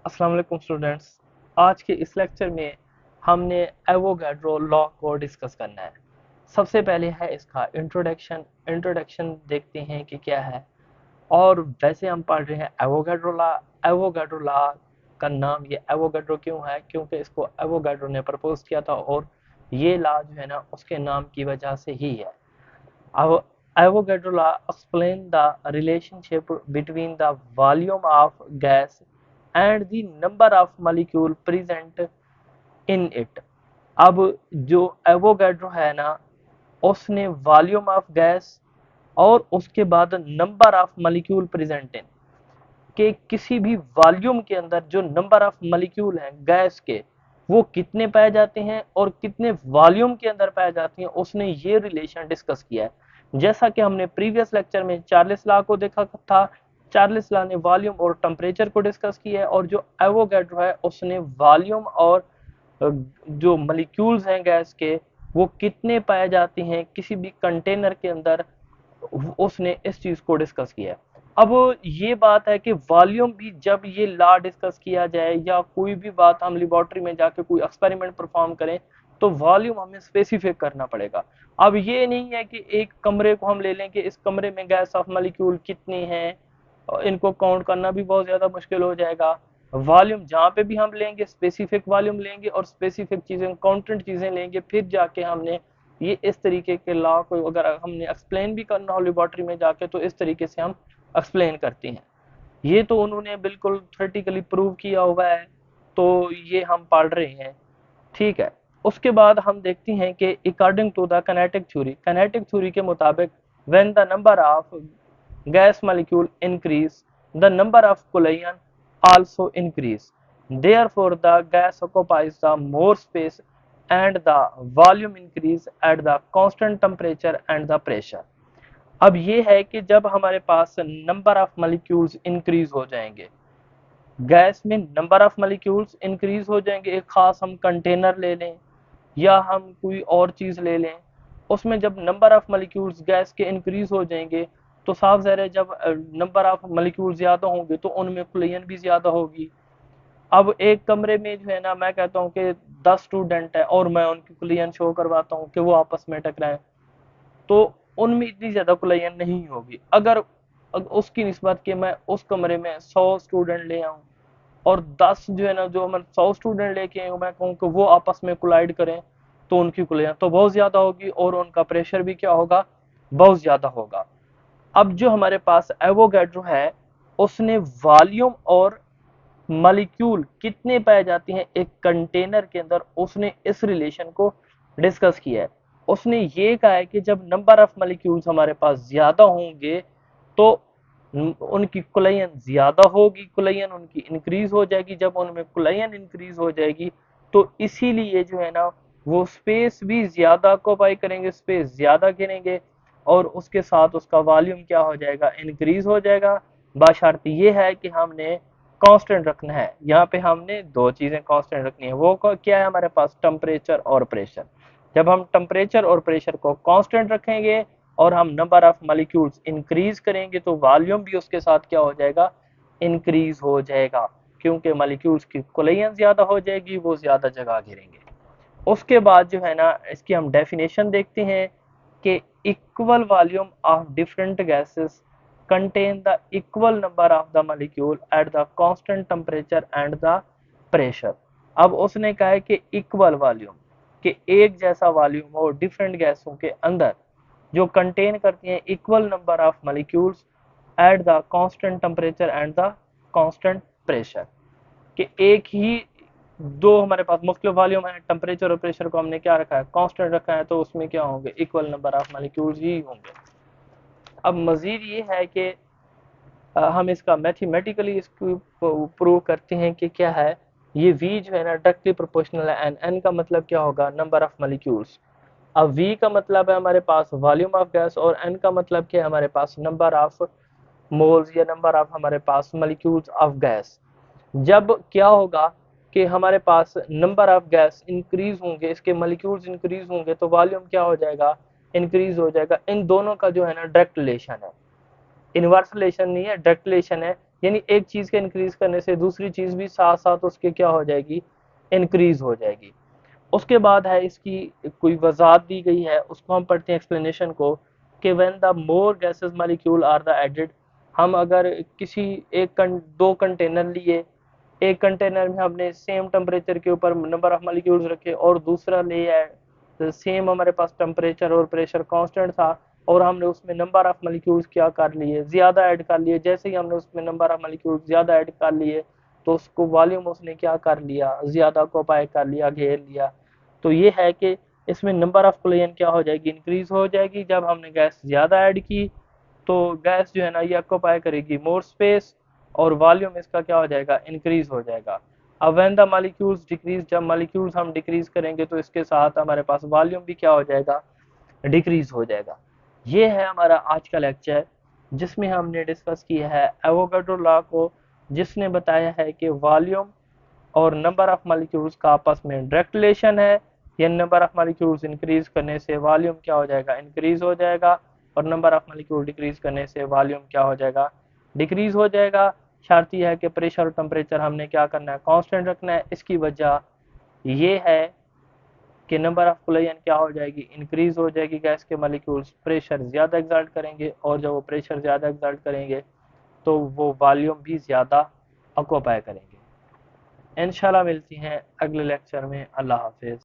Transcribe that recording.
अस्सलाम वालेकुम स्टूडेंट्स। आज के इस लेक्चर में हमने एवोगैड्रो लॉ को डिस्कस करना है। सबसे पहले है इसका इंट्रोडक्शन देखते हैं कि क्या है। और वैसे हम पढ़ रहे हैं एवोगैड्रो लॉ। एवोगैड्रो लॉ का नाम ये एवोगैड्रो क्यों है, क्योंकि इसको एवोगैड्रो ने प्रपोज किया था और ये लॉ जो है ना उसके नाम की वजह से ही है। अब Avogadro law explain the relationship between the volume of gas and the number of molecule present in it। अब जो एवोगैड्रो है ना उसने वॉल्यूम ऑफ गैस और उसके बाद number of molecule present in के किसी भी वॉल्यूम के अंदर जो नंबर ऑफ मॉलिक्यूल हैं गैस के वो कितने पाए जाते हैं और कितने वॉल्यूम के अंदर पाए जाते हैं, उसने ये रिलेशन डिस्कस किया है। जैसा कि हमने प्रीवियस लेक्चर में चार्ल्स लॉ को देखा था। चार्ल्स लॉ ने वॉल्यूम और टेम्परेचर को डिस्कस किया है और जो एवोगैड्रो है उसने वॉल्यूम और जो मॉलिक्यूल्स हैं गैस के वो कितने पाए जाते हैं किसी भी कंटेनर के अंदर, उसने इस चीज को डिस्कस किया है। अब ये बात है कि वॉल्यूम भी जब ये लॉ डिस्कस किया जाए या कोई भी बात हम लेबोरेटरी में जाके कोई एक्सपेरिमेंट परफॉर्म करें तो वॉल्यूम हमें स्पेसिफिक करना पड़ेगा। अब ये नहीं है कि एक कमरे को हम ले लें कि इस कमरे में गैस ऑफ मॉलिक्यूल कितनी है, इनको काउंट करना भी बहुत ज्यादा मुश्किल हो जाएगा। वॉल्यूम जहाँ पे भी हम लेंगे स्पेसिफिक वॉल्यूम लेंगे और स्पेसिफिक चीजें काउंटेंट चीजें लेंगे, फिर जाके हमने ये इस तरीके के लॉ को अगर हमने एक्सप्लेन भी करना हो लेबोरेटरी में जाके तो इस तरीके से हम एक्सप्लेन करते हैं। ये तो उन्होंने बिल्कुल थ्योरेटिकली प्रूव किया हुआ है, तो ये हम पढ़ रहे हैं। ठीक है। उसके बाद हम देखते हैं कि according to the kinetic theory के मुताबिक when the number of gas molecule increase, the number of collision also increase. Therefore, the gas occupies the more space and the volume increase at the constant temperature and the pressure। अब ये है कि जब हमारे पास number of molecules increase हो जाएंगे, gas में number of molecules increase हो जाएंगे, एक खास हम कंटेनर ले लें या हम कोई और चीज ले लें, उसमें जब नंबर ऑफ मॉलिक्यूल्स गैस के इंक्रीज हो जाएंगे तो साफ ज़ाहिर है जब नंबर ऑफ मॉलिक्यूल ज्यादा होंगे तो उनमें कुलियन भी ज्यादा होगी। अब एक कमरे में जो है ना मैं कहता हूँ कि 10 स्टूडेंट है और मैं उनकी कुलियन शो करवाता हूँ कि वो आपस में टकराएं, तो उनमें इतनी ज्यादा कुलियन नहीं होगी। अगर उसकी निस्बत के मैं उस कमरे में 100 स्टूडेंट ले आऊँ और 10 जो है ना जो मैं 100 स्टूडेंट लेके आऊँ मैं कहूँ कि वो आपस में कोलाइड करें तो उनकी कुलियन तो बहुत ज्यादा होगी और उनका प्रेशर भी क्या होगा, बहुत ज्यादा होगा। अब जो हमारे पास एवोगैड्रो है उसने वॉल्यूम और मॉलिक्यूल कितने पाए जाते हैं एक कंटेनर के अंदर, उसने इस रिलेशन को डिस्कस किया है। उसने ये कहा है कि जब नंबर ऑफ मॉलिक्यूल्स हमारे पास ज्यादा होंगे तो उनकी कुलयन ज्यादा होगी, कुलयन उनकी इंक्रीज हो जाएगी। जब उनमें कुलयन इंक्रीज हो जाएगी तो इसीलिए जो है ना वो स्पेस भी ज्यादा ऑक्यूपाई करेंगे, स्पेस ज्यादा घेरेंगे और उसके साथ उसका वॉल्यूम क्या हो जाएगा, इंक्रीज हो जाएगा। बशर्ते ये है कि हमने कांस्टेंट रखना है। यहाँ पे हमने दो चीजें कांस्टेंट रखनी है, वो क्या है हमारे पास, टेम्परेचर और प्रेशर। जब हम टेम्परेचर और प्रेशर को कांस्टेंट रखेंगे और हम नंबर ऑफ मॉलिक्यूल्स इंक्रीज करेंगे तो वॉल्यूम भी उसके साथ क्या हो जाएगा, इंक्रीज हो जाएगा, क्योंकि मॉलिक्यूल्स की कोलिजन ज्यादा हो जाएगी, वो ज्यादा जगह घेरेंगे। उसके बाद जो है ना इसकी हम डेफिनेशन देखते हैं कि equal volume of different gases contain the equal number of the molecule at the constant temperature and the pressure। अब उसने कहा है कि इक्वल वॉल्यूम कि एक जैसा वॉल्यूम हो डिफरेंट गैसों के अंदर जो कंटेन करती हैं equal number of molecules at the constant temperature and the constant pressure, कि एक ही दो हमारे पास मुख्तलिफ वॉल्यूम है, टेम्परेचर और प्रेशर को हमने क्या रखा है, कांस्टेंट रखा है, तो उसमें क्या होंगे, इक्वल नंबर ऑफ मॉलिक्यूल्स ही होंगे। अब मजीद ये है कि हम इसका मैथमेटिकली इसको प्रूव करते हैं कि क्या है, ये v जो है ना डायरेक्टली प्रोपोर्शनल है एन, n का मतलब क्या होगा, नंबर ऑफ मॉलिक्यूल्स। अब v का मतलब है हमारे पास वॉल्यूम ऑफ गैस और n का मतलब क्या है हमारे पास नंबर ऑफ मोल्स या नंबर ऑफ हमारे पास मॉलिक्यूल्स ऑफ गैस। जब क्या होगा कि हमारे पास नंबर ऑफ गैस इंक्रीज होंगे, इसके मॉलिक्यूल्स इंक्रीज होंगे तो वॉल्यूम क्या हो जाएगा, इंक्रीज हो जाएगा। इन दोनों का जो है ना डायरेक्ट रिलेशन है, इनवर्स रिलेशन नहीं है, डायरेक्ट रिलेशन है। यानी एक चीज़ के इंक्रीज करने से दूसरी चीज़ भी साथ साथ उसके क्या हो जाएगी, इंक्रीज हो जाएगी। उसके बाद है इसकी कोई वजाहत दी गई है, उसको हम पढ़ते हैं एक्सप्लेनेशन को, कि when the more gases molecule are the added. हम अगर किसी दो कंटेनर लिए, एक कंटेनर में हमने सेम टेम्परेचर के ऊपर नंबर ऑफ मॉलिक्यूल्स रखे और दूसरा लिया है सेम, हमारे पास टेम्परेचर और प्रेशर कांस्टेंट था, और हमने उसमें नंबर ऑफ मॉलिक्यूल्स क्या कर लिए, ज़्यादा ऐड कर लिए। जैसे ही हमने उसमें नंबर ऑफ मॉलिक्यूल्स ज़्यादा ऐड कर लिए तो उसको वॉल्यूम उसने क्या कर लिया, ज़्यादा ऑक्यूपाई कर लिया, घेर लिया। तो ये है कि इसमें नंबर ऑफ कोलिजन क्या हो जाएगी, इंक्रीज हो जाएगी। जब हमने गैस ज़्यादा ऐड की तो गैस जो है ना ये ऑक्यूपाई करेगी मोर स्पेस, और वॉल्यूम इसका क्या हो जाएगा, इंक्रीज हो जाएगा। अब व्हेन द मॉलिक्यूल्स डिक्रीज, जब मॉलिक्यूल्स हम डिक्रीज करेंगे तो इसके साथ हमारे पास वॉल्यूम भी क्या हो जाएगा, डिक्रीज हो जाएगा। ये है हमारा आज का लेक्चर, जिसमें हमने डिस्कस किया है एवोगाड्रो लॉ को, जिसने बताया है कि वॉल्यूम और नंबर ऑफ मॉलिक्यूल्स का आपस में डायरेक्ट रिलेशन है। ये नंबर ऑफ मॉलिक्यूल्स इंक्रीज करने से वॉल्यूम क्या हो जाएगा, इंक्रीज हो जाएगा, और नंबर ऑफ मॉलिक्यूल डिक्रीज करने से वॉल्यूम क्या हो जाएगा, डिक्रीज हो जाएगा। शर्त यह है कि प्रेशर और टेम्परेचर हमने क्या करना है, कांस्टेंट रखना है। इसकी वजह ये है कि नंबर ऑफ कोलिजन क्या हो जाएगी, इंक्रीज हो जाएगी। गैस के मॉलिक्यूल्स प्रेशर ज़्यादा एक्सर्ट करेंगे, और जब वो प्रेशर ज़्यादा एक्सर्ट करेंगे तो वो वॉल्यूम भी ज़्यादा ऑक्यूपाई करेंगे। इंशाल्लाह मिलती हैं अगले लेक्चर में। अल्लाह हाफिज़।